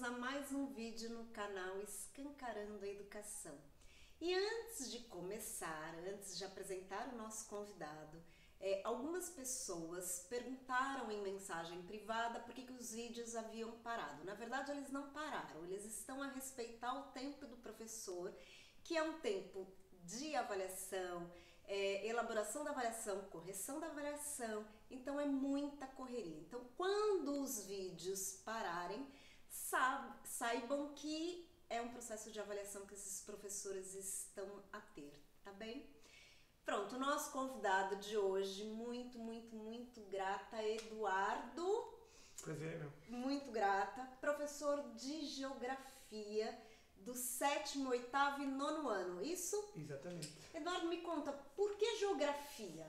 a mais um vídeo no canal Escancarando a Educação. E antes de começar, antes de apresentar o nosso convidado, algumas pessoas perguntaram em mensagem privada por que os vídeos haviam parado. Na verdade, eles não pararam, eles estão a respeitar o tempo do professor, que é um tempo de avaliação, elaboração da avaliação, correção da avaliação, então é muita correria. Então, quando os vídeos pararem, saibam que é um processo de avaliação que esses professores estão a ter, tá bem? Pronto, o nosso convidado de hoje, muito grata, Eduardo. Prazer, meu. Muito grata, professor de Geografia do 7º, 8º e 9º ano, isso? Exatamente. Eduardo, me conta, por que Geografia?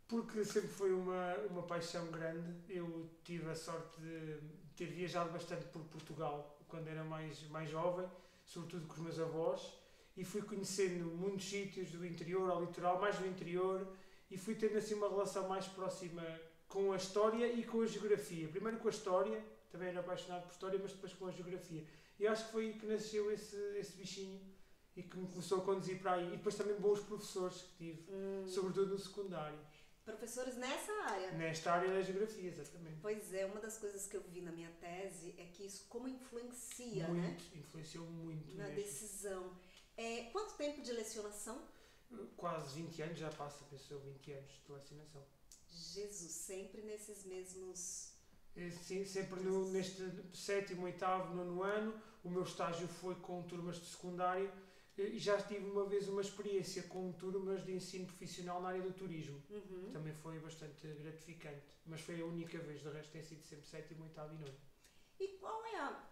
Porque sempre foi uma paixão grande. Eu tive a sorte de ter viajado bastante por Portugal quando era mais jovem, sobretudo com os meus avós, e fui conhecendo muitos sítios do interior ao litoral, mais do interior, e fui tendo assim uma relação mais próxima com a história e com a geografia. Primeiro com a história, também era apaixonado por história, mas depois com a geografia. E acho que foi aí que nasceu esse bichinho e que me começou a conduzir para aí. E depois também bons professores que tive, sobretudo no secundário. Professores nessa área? Nesta área da geografia, exatamente. Pois é, uma das coisas que eu vi na minha tese é que isso como influencia, muito, né? Influenciou muito Na mesmo. decisão. Quanto tempo de lecionação? Quase 20 anos, já passa, pensou 20 anos de lecionação. Jesus, sempre nesses mesmos... Sim, sempre neste 7º, 8º, 9º ano. O meu estágio foi com turmas de secundário e já tive uma vez uma experiência com turmas de ensino profissional na área do turismo. Também foi bastante gratificante, mas foi a única vez, de resto tem sido sempre 7º, 8º e 9º. E qual é a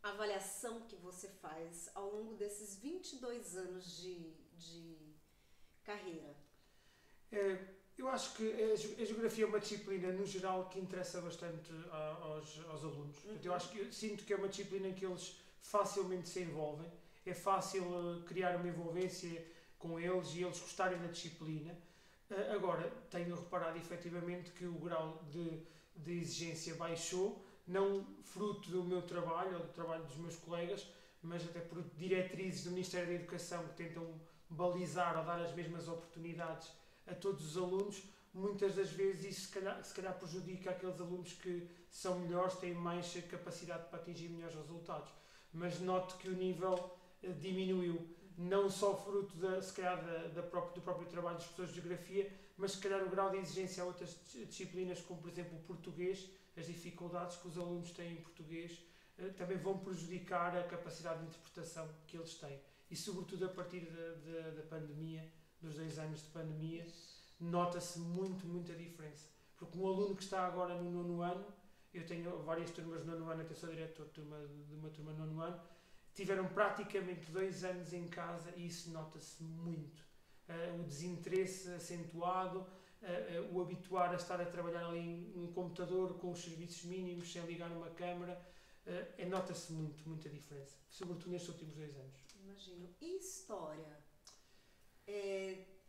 avaliação que você faz ao longo desses 22 anos de carreira? Eu acho que a geografia é uma disciplina, no geral, que interessa bastante aos alunos. Eu sinto que é uma disciplina em que eles facilmente se envolvem, é fácil criar uma envolvência com eles e eles gostarem da disciplina. Agora, tenho reparado efetivamente que o grau de exigência baixou, não fruto do meu trabalho ou do trabalho dos meus colegas, mas até por diretrizes do Ministério da Educação que tentam balizar ou dar as mesmas oportunidades a todos os alunos. Muitas das vezes isso se calhar prejudica aqueles alunos que são melhores, têm mais capacidade para atingir melhores resultados. Mas noto que o nível diminuiu, não só fruto se calhar do próprio trabalho dos professores de geografia, mas se calhar o grau de exigência a outras disciplinas, como por exemplo o português, as dificuldades que os alunos têm em português, também vão prejudicar a capacidade de interpretação que eles têm. E sobretudo a partir da pandemia, dos 2 anos de pandemia, nota-se muita diferença. Porque um aluno que está agora no 9º ano, eu tenho várias turmas no 9º ano, até sou diretor de uma turma no 9º ano, tiveram praticamente 2 anos em casa e isso nota-se muito. O desinteresse acentuado, o habituar a estar a trabalhar ali num computador com os serviços mínimos, sem ligar uma câmara, nota-se muita diferença, sobretudo nestes últimos 2 anos. Imagino. E história?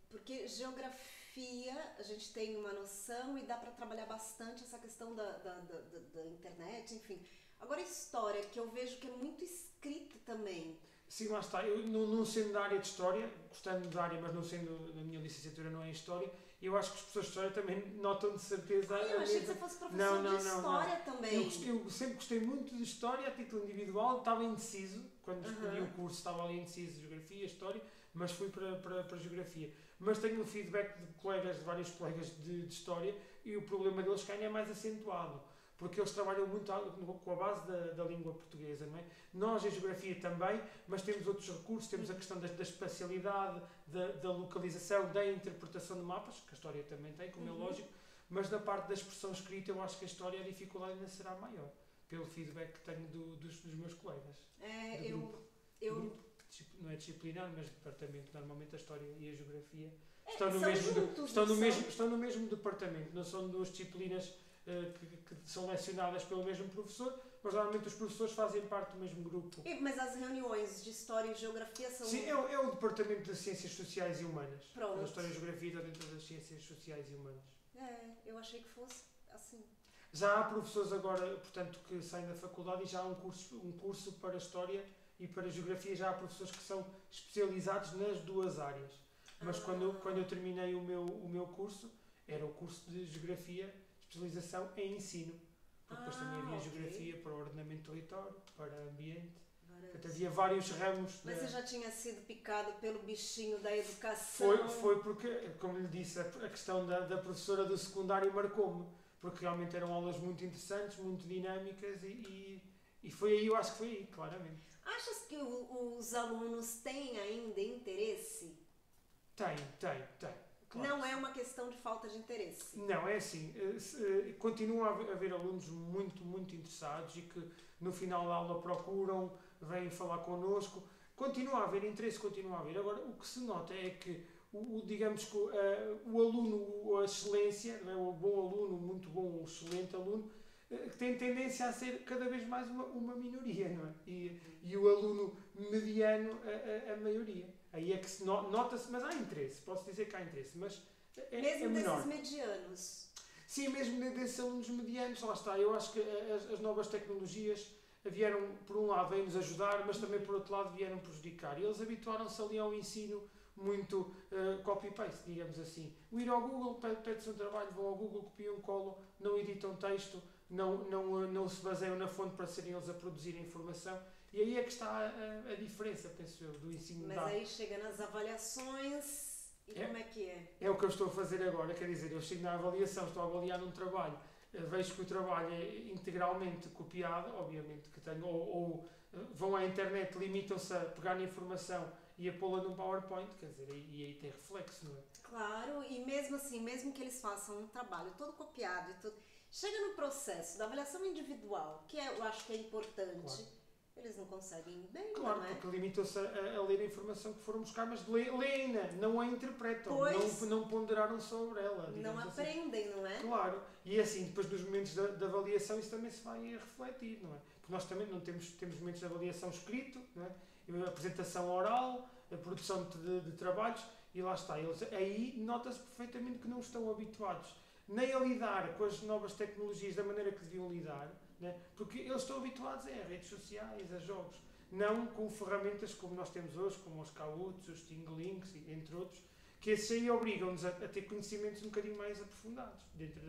Porque geografia a gente tem uma noção e dá para trabalhar bastante essa questão da internet, enfim. Agora história, que eu vejo que é muito escrita também. Sim, lá está. Eu não sendo da área de História, gostando da área, mas não sendo da minha licenciatura não é em História, eu acho que os professores de História também notam de certeza... Eu achei que você fosse professor de História também. Eu sempre gostei muito de História a título individual, estava indeciso, quando escolhi o curso estava ali indeciso, Geografia, História, mas fui para Geografia. Mas tenho o feedback de vários colegas de História, e o problema deles cá é mais acentuado, porque eles trabalham muito com a base da língua portuguesa, não é? Nós, em Geografia também, mas temos outros recursos, temos a questão da espacialidade, da localização, da interpretação de mapas, que a História também tem, como é lógico, mas na parte da expressão escrita eu acho que a História a dificuldade ainda será maior, pelo feedback que tenho dos meus colegas. Não é disciplinar, mas departamento. Normalmente a História e a Geografia estão no mesmo departamento, não são duas disciplinas que são lecionadas pelo mesmo professor, mas normalmente os professores fazem parte do mesmo grupo. Mas as reuniões de História e Geografia são... Sim, é o Departamento das Ciências Sociais e Humanas. Pronto. A História e a Geografia está dentro das Ciências Sociais e Humanas. Eu achei que fosse assim. Já há professores agora, portanto, que saem da faculdade e já há um curso para História e para Geografia, já há professores que são especializados nas duas áreas. Mas quando eu terminei o meu curso, era o curso de Geografia, especialização em ensino. Porque depois também havia Geografia para o ordenamento do território, para ambiente. Portanto, havia vários ramos. Mas você já tinha sido picado pelo bichinho da educação? Foi porque, como lhe disse, a questão da professora do secundário marcou-me. Porque realmente eram aulas muito interessantes, muito dinâmicas e foi aí, eu acho que foi aí, claramente. Achas que os alunos têm ainda interesse? Tem. Claro. Não é uma questão de falta de interesse. Não, é assim, continua a haver alunos muito interessados e que no final da aula procuram, vêm falar connosco. Continua a haver interesse, continua a haver. Agora, o que se nota é que digamos que o aluno, a excelência, não é? O bom aluno, muito bom, o excelente aluno, tem tendência a ser cada vez mais uma minoria, não é? E o aluno mediano, a maioria. Aí é que se nota-se, mas há interesse, posso dizer que há interesse, mas mesmo é menor. desses medianos? Sim, mesmo desses alunos medianos, lá está. Eu acho que as novas tecnologias vieram, por um lado, vêm nos ajudar, mas também, por outro lado, vieram prejudicar. E eles habituaram-se ali ao ensino muito copy-paste, digamos assim. O ir ao Google, pede-se um trabalho, vão ao Google, copiam, colam, não editam texto, não se baseiam na fonte para serem eles a produzir a informação. E aí é que está a diferença, penso eu, do ensino. Mas aí chega nas avaliações e como é que é? É o que eu estou a fazer agora, quer dizer, eu chego na avaliação, estou a avaliar um trabalho, vejo que o trabalho é integralmente copiado, obviamente que tenho, ou vão à internet, limitam-se a pegar na informação e a pô-la num PowerPoint, quer dizer, e aí tem reflexo, não é? Claro, e mesmo assim, mesmo que eles façam um trabalho todo copiado e tudo, chega no processo da avaliação individual, que eu acho que é importante, claro. Eles não conseguem ir bem, claro, não é? Porque limitam-se a ler a informação que foram buscar, mas leem-na, não a interpretam, não ponderaram sobre ela. Não aprendem, assim. Não é? Claro, e assim, depois nos momentos da avaliação isso também se vai refletir, não é? Porque nós também não temos momentos de avaliação escrito, não é? A apresentação oral, a produção de trabalhos, e lá está. Eles, aí nota-se perfeitamente que não estão habituados nem a lidar com as novas tecnologias da maneira que deviam lidar, né? Porque eles estão habituados a redes sociais, a jogos, não com ferramentas como nós temos hoje, como os Kahoots, os Ting Links, entre outros, que esses aí obrigam-nos a ter conhecimentos um bocadinho mais aprofundados dentro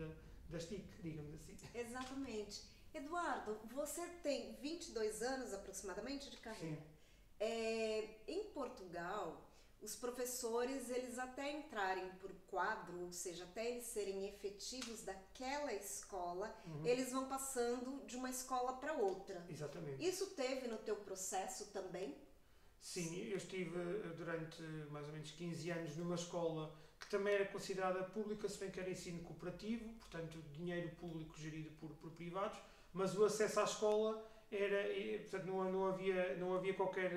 das TIC, digamos assim. Exatamente. Eduardo, você tem 22 anos aproximadamente de carreira. Sim. Em Portugal, os professores, eles até entrarem por quadro, ou seja, até eles serem efetivos daquela escola, eles vão passando de uma escola para outra. Exatamente. Isso teve no teu processo também? Sim, eu estive durante mais ou menos 15 anos numa escola que também era considerada pública, se bem que era ensino cooperativo, portanto dinheiro público gerido por privados, mas o acesso à escola portanto, não havia qualquer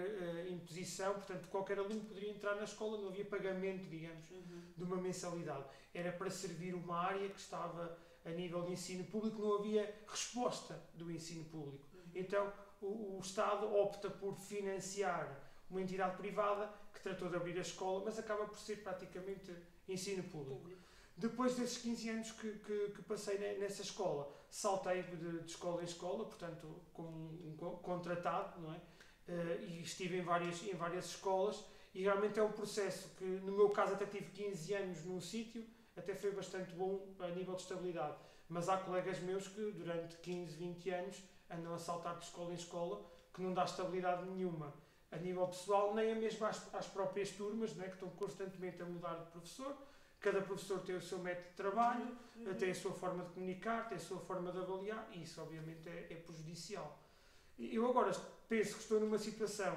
imposição, portanto, qualquer aluno poderia entrar na escola, não havia pagamento, digamos, de uma mensalidade. Era para servir uma área que estava a nível de ensino público, não havia resposta do ensino público. Então, o Estado opta por financiar uma entidade privada que tratou de abrir a escola, mas acaba por ser praticamente ensino público. Depois desses 15 anos que passei nessa escola, saltei de escola em escola, portanto, como um contratado, não é? E estive em várias escolas, e realmente é um processo que, no meu caso, até tive 15 anos num sítio, até foi bastante bom a nível de estabilidade. Mas há colegas meus que, durante 15, 20 anos, andam a saltar de escola em escola, que não dá estabilidade nenhuma a nível pessoal, nem a mesmo às próprias turmas, não é? Que estão constantemente a mudar de professor. Cada professor tem o seu método de trabalho, tem a sua forma de comunicar, tem a sua forma de avaliar, e isso obviamente é prejudicial. Eu agora penso que estou numa situação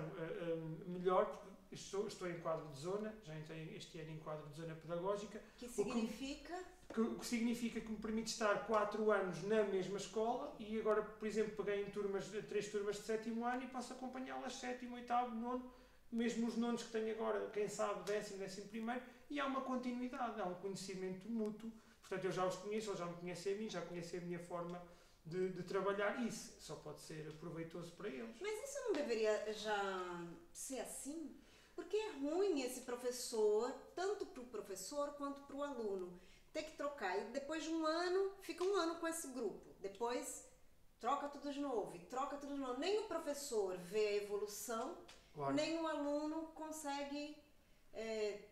melhor, porque estou em quadro de zona, já entrei este ano em quadro de zona pedagógica. Que significa? O que significa que me permite estar 4 anos na mesma escola, e agora, por exemplo, peguei em 3 turmas de 7º ano e posso acompanhá-las 7º, 8º, 9º, mesmo os nonos que tenho agora, quem sabe 10º, 11º, e há uma continuidade, há um conhecimento mútuo. Portanto, eu já os conheço, eles já me conhecem a mim, já conhecem a minha forma de trabalhar, e isso só pode ser proveitoso para eles. Mas isso não deveria já ser assim? Porque é ruim esse professor, tanto para o professor quanto para o aluno, ter que trocar. E depois de um ano, fica um ano com esse grupo. depois troca tudo de novo, e troca tudo de novo. Nem o professor vê a evolução, Claro. nem o aluno consegue,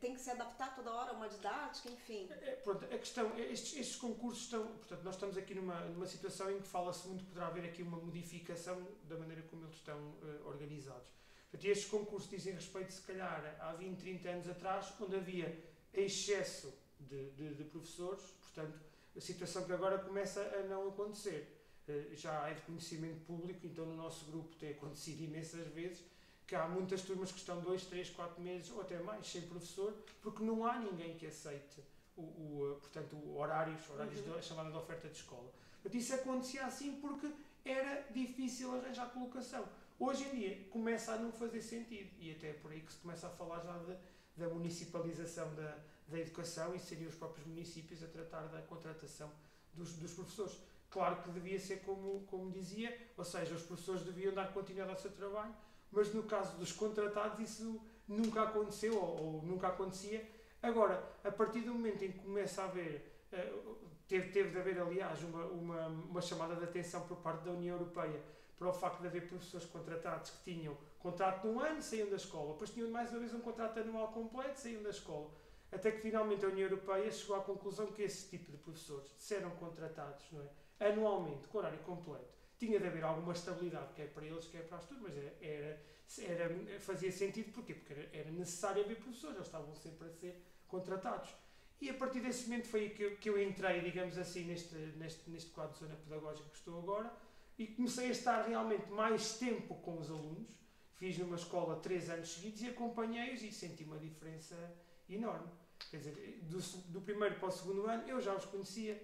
tem que se adaptar toda hora a uma didática, enfim. Pronto, a questão, estes concursos estão, portanto, nós estamos aqui numa situação em que fala-se muito que poderá haver aqui uma modificação da maneira como eles estão organizados. Portanto, estes concursos dizem respeito, se calhar, há 20, 30 anos atrás, onde havia excesso de professores, portanto, a situação que agora começa a não acontecer. Já é de conhecimento público, então no nosso grupo tem acontecido imensas vezes que há muitas turmas que estão 2, 3, 4 meses ou até mais sem professor, porque não há ninguém que aceite portanto, horários da chamada de oferta de escola. Portanto, isso acontecia assim porque era difícil arranjar colocação. Hoje em dia começa a não fazer sentido, e até é por aí que se começa a falar já da municipalização da educação, e seriam os próprios municípios a tratar da contratação dos professores. Claro que devia ser como dizia, ou seja, os professores deviam dar continuidade ao seu trabalho, mas no caso dos contratados isso nunca aconteceu ou nunca acontecia. Agora, a partir do momento em que começa a haver, teve de haver aliás uma chamada de atenção por parte da União Europeia para o facto de haver professores contratados que tinham contrato de um ano, saíam da escola, depois tinham mais uma vez um contrato anual completo, saíam da escola. Até que finalmente a União Europeia chegou à conclusão que esse tipo de professores, se eram contratados, não é, anualmente, com horário completo, tinha de haver alguma estabilidade, quer para eles, quer para as turmas. Fazia sentido, porquê? Porque era necessário haver professores, eles estavam sempre a ser contratados. E a partir desse momento foi aí que eu entrei, digamos assim, neste quadro de zona pedagógica que estou agora, e comecei a estar realmente mais tempo com os alunos. Fiz numa escola 3 anos seguidos e acompanhei-os e senti uma diferença enorme. Quer dizer, do primeiro para o segundo ano eu já os conhecia,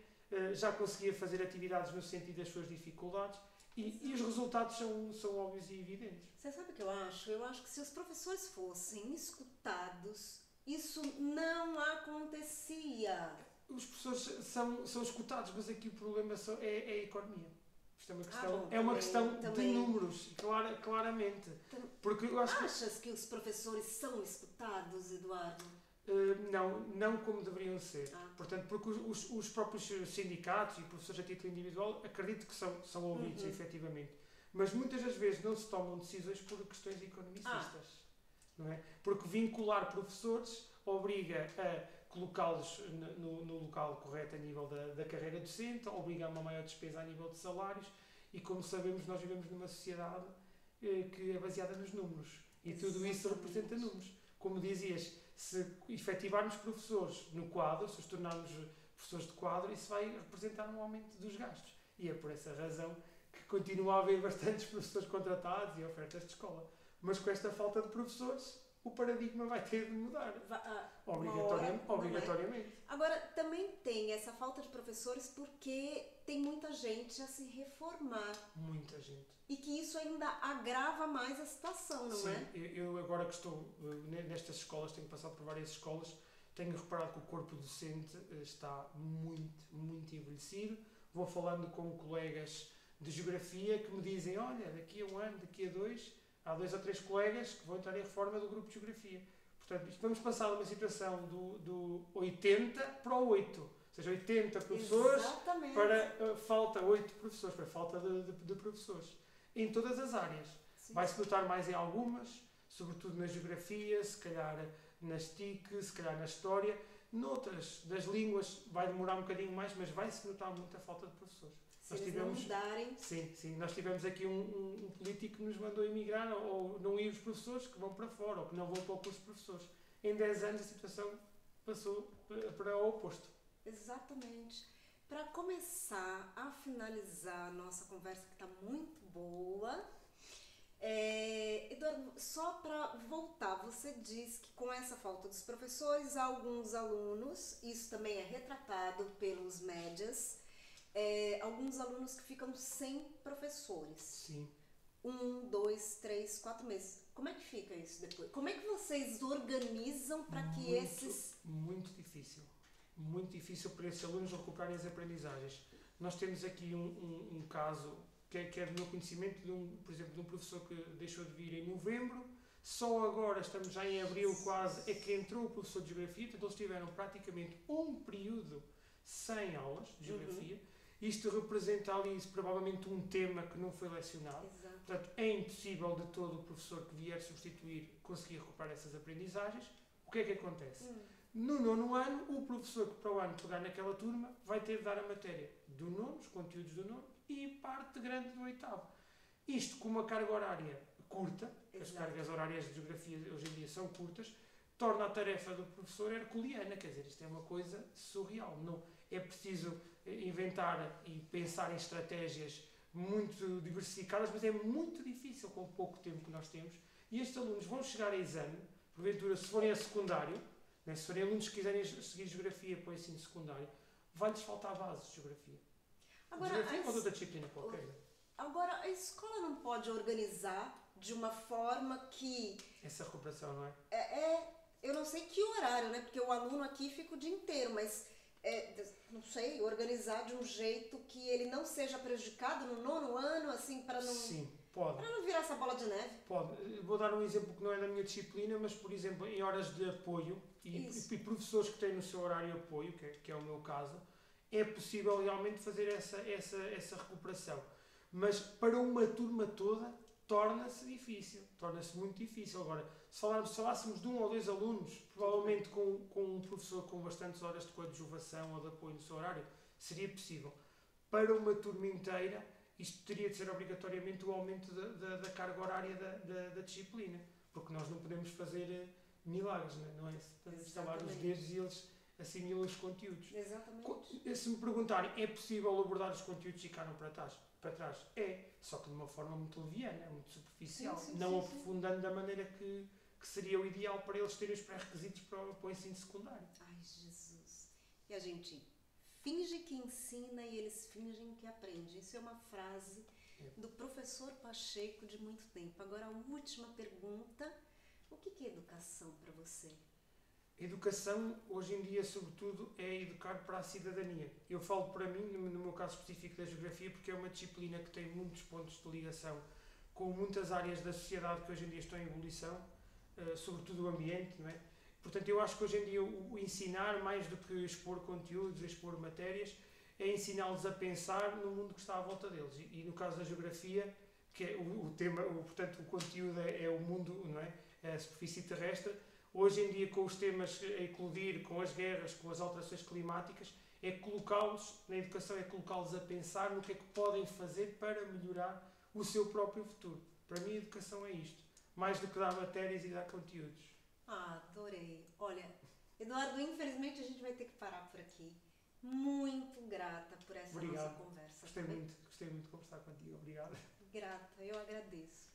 já conseguia fazer atividades no sentido das suas dificuldades e os resultados são óbvios e evidentes. Você sabe o que eu acho? Eu acho que se os professores fossem escutados, isso não acontecia. Os professores são escutados, mas aqui o problema é a economia. Isto é uma questão de números, claramente. Porque eu acho Achas que os professores são escutados, Eduardo? Não como deveriam ser. Portanto, porque os próprios sindicatos e professores a título individual acredito que são ouvidos, efetivamente. Mas muitas das vezes não se tomam decisões por questões economicistas. Não é? Porque vincular professores obriga a colocá-los no local correto a nível da carreira docente, obriga a uma maior despesa a nível de salários e, como sabemos, nós vivemos numa sociedade que é baseada nos números. E tudo isso representa números. Como dizias, se efetivarmos professores no quadro, se os tornarmos professores de quadro, isso vai representar um aumento dos gastos. E é por essa razão que continua a haver bastantes professores contratados e ofertas de escola. Mas com esta falta de professores, o paradigma vai ter de mudar. Obrigatoriamente. Agora, também tem essa falta de professores porque tem muita gente a se reformar. Muita gente. E que isso ainda agrava mais a situação, não é? Sim, eu agora que estou nestas escolas, tenho passado por várias escolas, tenho reparado que o corpo docente está muito, muito envelhecido. Vou falando com colegas de geografia que me dizem, olha, daqui a um ano, daqui a 2, há 2 ou 3 colegas que vão entrar em reforma do grupo de geografia. Portanto, vamos passar de uma situação do 80 para o 8. Ou seja, 80 professores. Exatamente. Para falta 8 professores, para falta de professores. Em todas as áreas. Sim. Vai-se notar mais em algumas, sobretudo na geografia, se calhar nas TIC, se calhar na história. Noutras, das línguas, vai demorar um bocadinho mais, mas vai-se notar muito a falta de professores. Se eles não mudarem. Sim. Nós tivemos aqui um político que nos mandou emigrar ou não ir os professores que vão para fora ou que não vão para o curso de professores. Em 10 anos a situação passou para o oposto. Exatamente. Para começar a finalizar a nossa conversa, que está muito boa, Eduardo, só para voltar, você diz que com essa falta dos professores, há alguns alunos, isso também é retratado pelos médias, alguns alunos que ficam sem professores. Sim. 1, 2, 3, 4 meses. Como é que fica isso depois? Como é que vocês organizam para que esses... Muito difícil. Muito difícil para esses alunos recuperarem as aprendizagens. Nós temos aqui um caso que é do meu conhecimento, por exemplo, de um professor que deixou de vir em novembro, só agora, estamos já em abril quase, é que entrou o professor de geografia, portanto eles tiveram praticamente um período sem aulas de geografia, isto representa ali provavelmente um tema que não foi lecionado. Exato. Portanto, é impossível de todo o professor que vier substituir conseguir recuperar essas aprendizagens. O que é que acontece? No nono ano, o professor que para o ano pegar naquela turma vai ter de dar a matéria do nono, os conteúdos do nono e parte grande do oitavo. Isto com uma carga horária curta, as cargas horárias de geografia hoje em dia são curtas, torna a tarefa do professor herculeana, quer dizer, isto é uma coisa surreal. Não, é preciso inventar e pensar em estratégias muito diversificadas, mas é muito difícil com o pouco tempo que nós temos. E estes alunos vão chegar a exame, porventura, se forem a secundário, né, se forem alunos que quiserem seguir geografia para o ensino secundário, vai-lhes faltar a base de geografia. Agora, Geografia ou outra disciplina qualquer. Agora, a escola não pode organizar de uma forma que... Essa recuperação, não é? Eu não sei que horário, né? Porque o aluno aqui fica o dia inteiro, mas... não sei, organizar de um jeito que ele não seja prejudicado no nono ano, assim, para não... Sim, pode. Para não virar essa bola de neve. Pode. Vou dar um exemplo que não é da minha disciplina, mas, por exemplo, em horas de apoio, e professores que têm no seu horário de apoio, que é o meu caso, é possível realmente fazer essa recuperação. Mas para uma turma toda, torna-se difícil. Torna-se muito difícil. Agora, se falássemos de 1 ou 2 alunos, provavelmente com um professor com bastantes horas de coadjuvação ou de apoio no seu horário, seria possível. Para uma turma inteira, isto teria de ser obrigatoriamente o aumento da carga horária da disciplina, porque nós não podemos fazer milagres, não é? Podemos estalar os dedos e eles assimilam os conteúdos. Exatamente. Se me perguntarem, é possível abordar os conteúdos e ficaram para trás? É, só que de uma forma muito leviana, muito superficial, não aprofundando da maneira que seria o ideal para eles terem os pré-requisitos para o ensino secundário. Ai, Jesus. E a gente finge que ensina e eles fingem que aprende. Isso é uma frase do professor Pacheco de muito tempo. Agora, a última pergunta. O que é educação para você? Educação, hoje em dia, sobretudo, é educar para a cidadania. Eu falo para mim, no meu caso específico da geografia, porque é uma disciplina que tem muitos pontos de ligação com muitas áreas da sociedade que hoje em dia estão em ebulição, sobretudo o ambiente, não é? Portanto, eu acho que hoje em dia o ensinar, mais do que expor conteúdos, expor matérias, é ensiná-los a pensar no mundo que está à volta deles. E no caso da geografia, que é o tema, portanto, o conteúdo é o mundo, não é? É a superfície terrestre. Hoje em dia, com os temas a eclodir, com as guerras, com as alterações climáticas, é colocá-los, na educação, é colocá-los a pensar no que é que podem fazer para melhorar o seu próprio futuro. Para mim, a educação é isto. Mais do que dar matérias e dar conteúdos. Adorei. Olha, Eduardo, infelizmente a gente vai ter que parar por aqui. Muito grata por essa nossa conversa. Gostei muito de conversar contigo. Obrigado. Grata, eu agradeço.